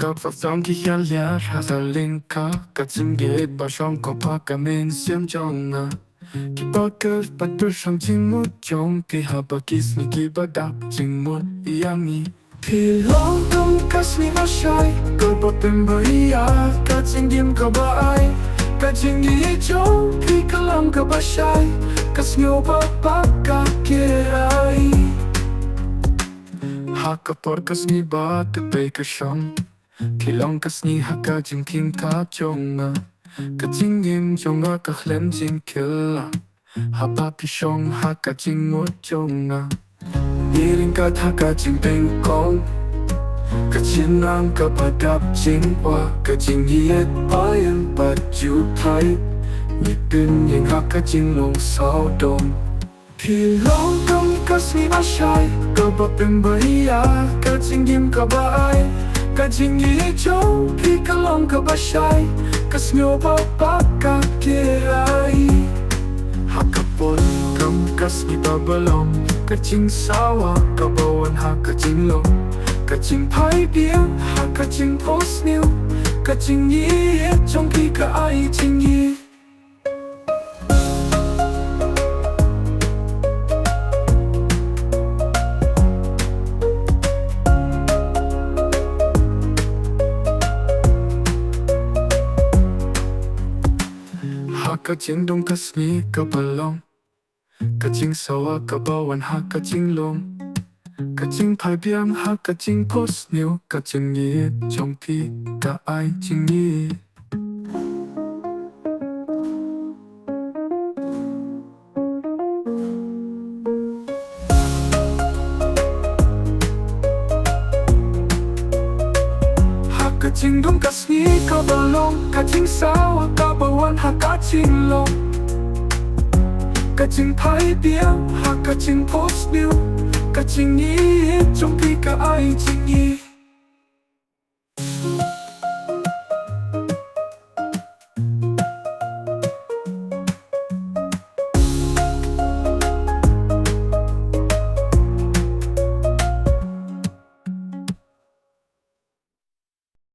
Gặp pháp dòng khi khá lẽ ra ra linh khá Cả chim ghét bà trong có phá cả mình xem trong ngà Khi bà cơ bà tôi sang chinh mút trong Khi hạ bà kiss mi khi bà đạp chinh mút yang mi Thì lòng tâm cắt mi bà shay Cơ bà bên bà ia Cả chinh điểm cả bà ai Cả chinh đi trong Khi cả lòng cả bà shay Cắt nhau bà cả kia ai Haka porkas ni ba te peka sham Kilong kas ni haka jing king ka chonga Ka jing im chonga ka khlem jing killa Hapa pi shong haka jing mo chonga Niring ka haka jing peng kong Ka chin ang ka padap jing wa Ka jing yet bayan pa ju thai Ni bin ying haka jing long sao dom Thì lòng tâm cắt mi ba shay Cơ bà bên bà ia Cả chinh điểm cả bà ai Cả chinh ý châu Khi cả lòng cả bà shay Cắt nhau bà cả kia ai Haka pon cầm cắt mi bà bà lòng Cả chinh sawa Cả bà wan haka chinh lòng Cả chinh phai biếng Haka chinh post new Cả chinh ý trong khi cả ai chinh ý Haka jing dong kas mi ka balong Ka jing sawa ka bawan haka jing long Ka jing pai biang haka jing post new Ka jing yi trong pi ka ai jing yi Haka jing dong kas mi ka balong Ka jing sawa ka bawan haka jing long Ka jing pai biang haka jing post new Ka jing yi trong pi ka ai jing yi